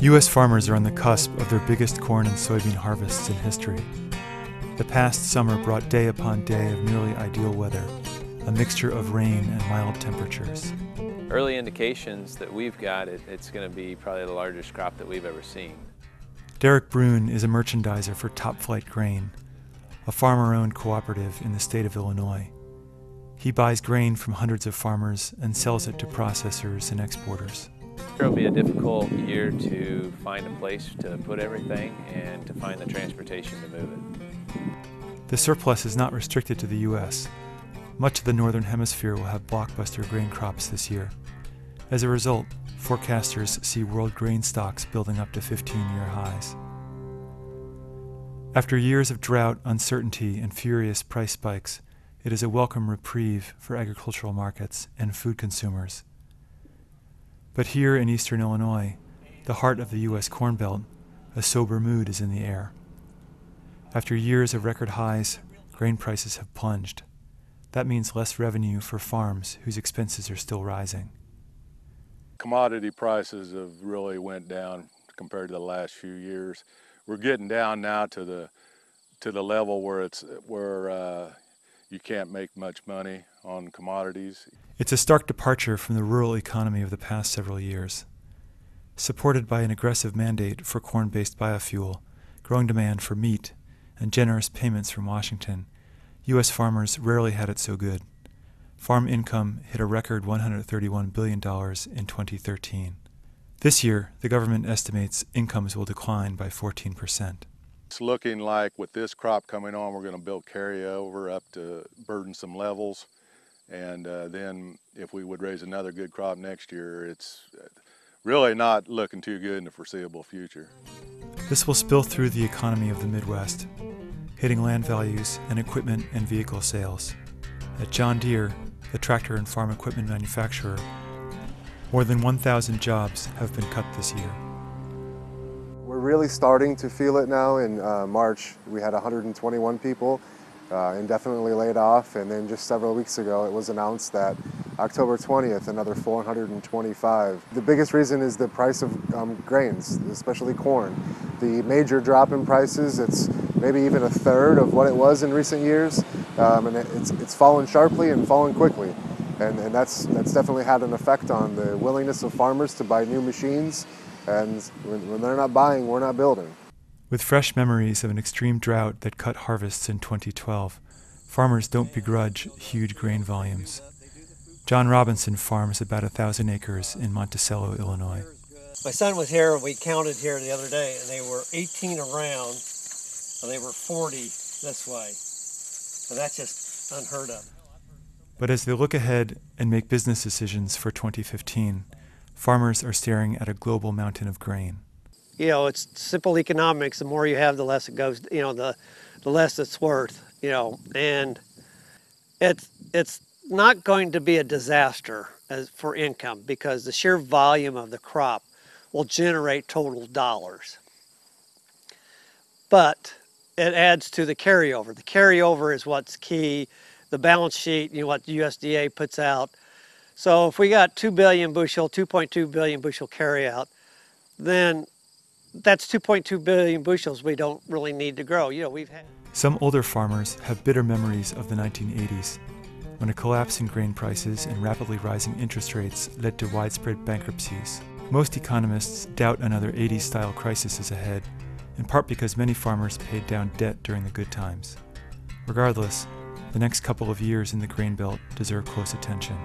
U.S. farmers are on the cusp of their biggest corn and soybean harvests in history. The past summer brought day upon day of nearly ideal weather, a mixture of rain and mild temperatures. Early indications that we've got, it's going to be probably the largest crop that we've ever seen. Derek Brune is a merchandiser for Top Flight Grain, a farmer-owned cooperative in the state of Illinois. He buys grain from hundreds of farmers and sells it to processors and exporters. It'll be a difficult year to find a place to put everything and to find the transportation to move it. The surplus is not restricted to the U.S. Much of the Northern Hemisphere will have blockbuster grain crops this year. As a result, forecasters see world grain stocks building up to 15-year highs. After years of drought, uncertainty, and furious price spikes, it is a welcome reprieve for agricultural markets and food consumers. But here in eastern Illinois, the heart of the U.S. Corn Belt, a sober mood is in the air. After years of record highs, grain prices have plunged. That means less revenue for farms whose expenses are still rising. Commodity prices have really went down compared to the last few years. We're getting down now to the level where you can't make much money on commodities. It's a stark departure from the rural economy of the past several years. Supported by an aggressive mandate for corn-based biofuel, growing demand for meat, and generous payments from Washington, U.S. farmers rarely had it so good. Farm income hit a record $131 billion in 2013. This year, the government estimates incomes will decline by 14%. It's looking like with this crop coming on, we're going to build carryover up to burdensome levels. And then if we would raise another good crop next year, it's really not looking too good in the foreseeable future. This will spill through the economy of the Midwest, hitting land values and equipment and vehicle sales. At John Deere, the tractor and farm equipment manufacturer, more than 1,000 jobs have been cut this year. We're really starting to feel it now. In March, we had 121 people indefinitely laid off, and then just several weeks ago it was announced that October 20th, another 425. The biggest reason is the price of grains, especially corn. The major drop in prices, it's maybe even a third of what it was in recent years, and it's fallen sharply and fallen quickly. And that's definitely had an effect on the willingness of farmers to buy new machines, and when they're not buying, we're not building. With fresh memories of an extreme drought that cut harvests in 2012, farmers don't begrudge huge grain volumes. John Robinson farms about 1,000 acres in Monticello, Illinois. My son was here, and we counted here the other day, and they were 18 around, and they were 40 this way. So that's just unheard of. But as they look ahead and make business decisions for 2015, farmers are staring at a global mountain of grain. You know, it's simple economics. The more you have, the less it goes, you know, the less it's worth, you know, and it's not going to be a disaster for income, because the sheer volume of the crop will generate total dollars. But it adds to the carryover. The carryover is what's key. The balance sheet, you know, what the USDA puts out. So if we got 2 billion bushel, 2.2 billion bushel carryout, then that's 2.2 billion bushels we don't really need to grow. You know, we've had. Some older farmers have bitter memories of the 1980s, when a collapse in grain prices and rapidly rising interest rates led to widespread bankruptcies. Most economists doubt another 80s-style crisis is ahead, in part because many farmers paid down debt during the good times. Regardless, the next couple of years in the grain belt deserve close attention.